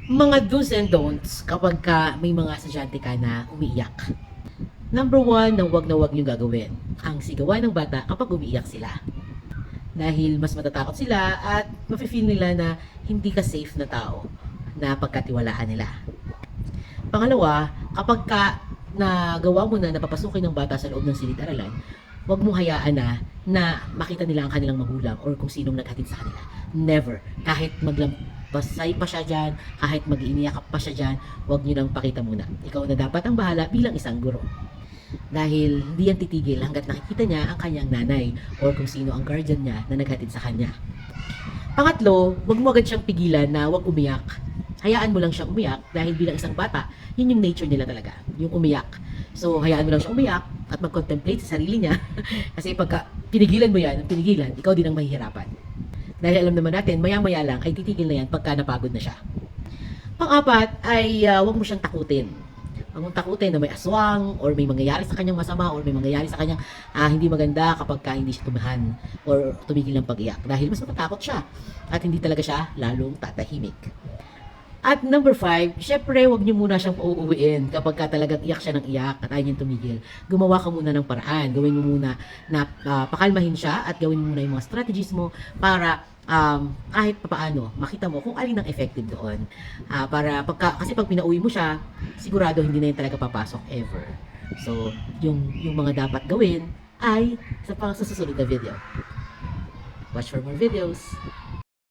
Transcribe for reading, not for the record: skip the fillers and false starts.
Mga do's and don'ts kapag may mga estudyante ka na umiiyak. Number one, na wag niyong gagawin. Ang sigawan ng bata kapag umiiyak sila. Dahil mas matatakot sila at mafe-feel nila na hindi ka safe na tao na pagkatiwalaan nila. Pangalawa, kapag nagawa mo na napapasukin ng bata sa loob ng silid-aralan, wag mo hayaan na makita nila ang kanilang magulang or kung sinong naghatid sa kanila. Never. Kahit maglampasay pa siya dyan, kahit mag-iiniyak pa siya dyan, wag niyo nang pakita muna. Ikaw na dapat ang bahala bilang isang guro. Dahil hindi yan titigil hanggat nakikita niya ang kanyang nanay or kung sino ang guardian niya na naghatid sa kanya. Pangatlo, wag mo agad siyang pigilan na wag umiyak. Hayaan mo lang siyang umiyak dahil bilang isang bata, yun yung nature nila talaga, yung umiyak. So, hayaan mo lang siyang umiyak at mag-contemplate sa sarili niya. Kasi pagka pinigilan mo yan, ikaw din ang mahihirapan. Dahil alam naman natin, maya-maya lang ay titigil na yan pagka napagod na siya. Pang-apat ay wag mo siyang takutin. Huwag mong takutin na may aswang or may mangyayari sa kanyang masama or may mangyayari sa kanyang hindi maganda kapag hindi siya tumahan or tumigil ng pag-iyak. Dahil mas matatakot siya at hindi talaga siya lalong tatahimik. At number 5, syempre wag niyo muna siyang uuwiin kapag talagang iyak siya ng iyak at ayaw niyang tumigil. Gumawa ka muna ng paraan. Gawin mo muna na pakalmahin siya at gawin mo muna yung mga strategies mo para kahit papaano makita mo kung alin ang effective doon. Kasi pag pinauwi mo siya, sigurado hindi na yun talaga papasok ever. So, yung mga dapat gawin ay sa susunod na video. Watch for more videos.